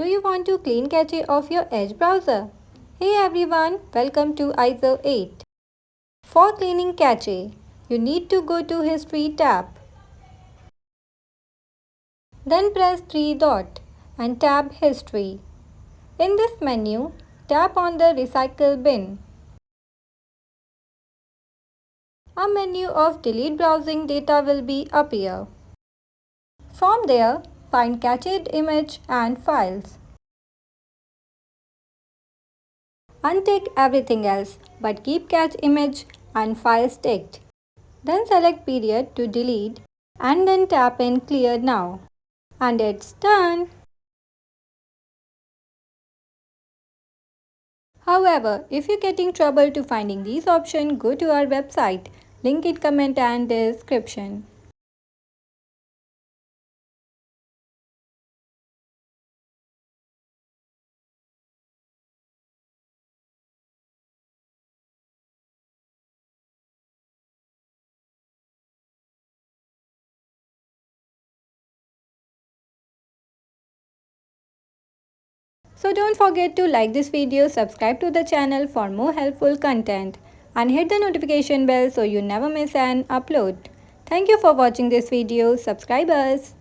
Do you want to clean cache of your Edge browser? Hey everyone, welcome to Izoate. For cleaning cache, you need to go to History tab. Then press 3 dot and tab History. In this menu, tap on the Recycle bin. A menu of Delete Browsing Data will be appear. From there, find Cached Image and Files. Untick everything else, but keep Cache Image and Files ticked. Then select Period to delete and then tap in Clear Now. And it's done! However, if you're getting trouble to finding these options, go to our website. Link in comment and description. So don't forget to like this video, subscribe to the channel for more helpful content and hit the notification bell so you never miss an upload. Thank you for watching this video. Subscribe us.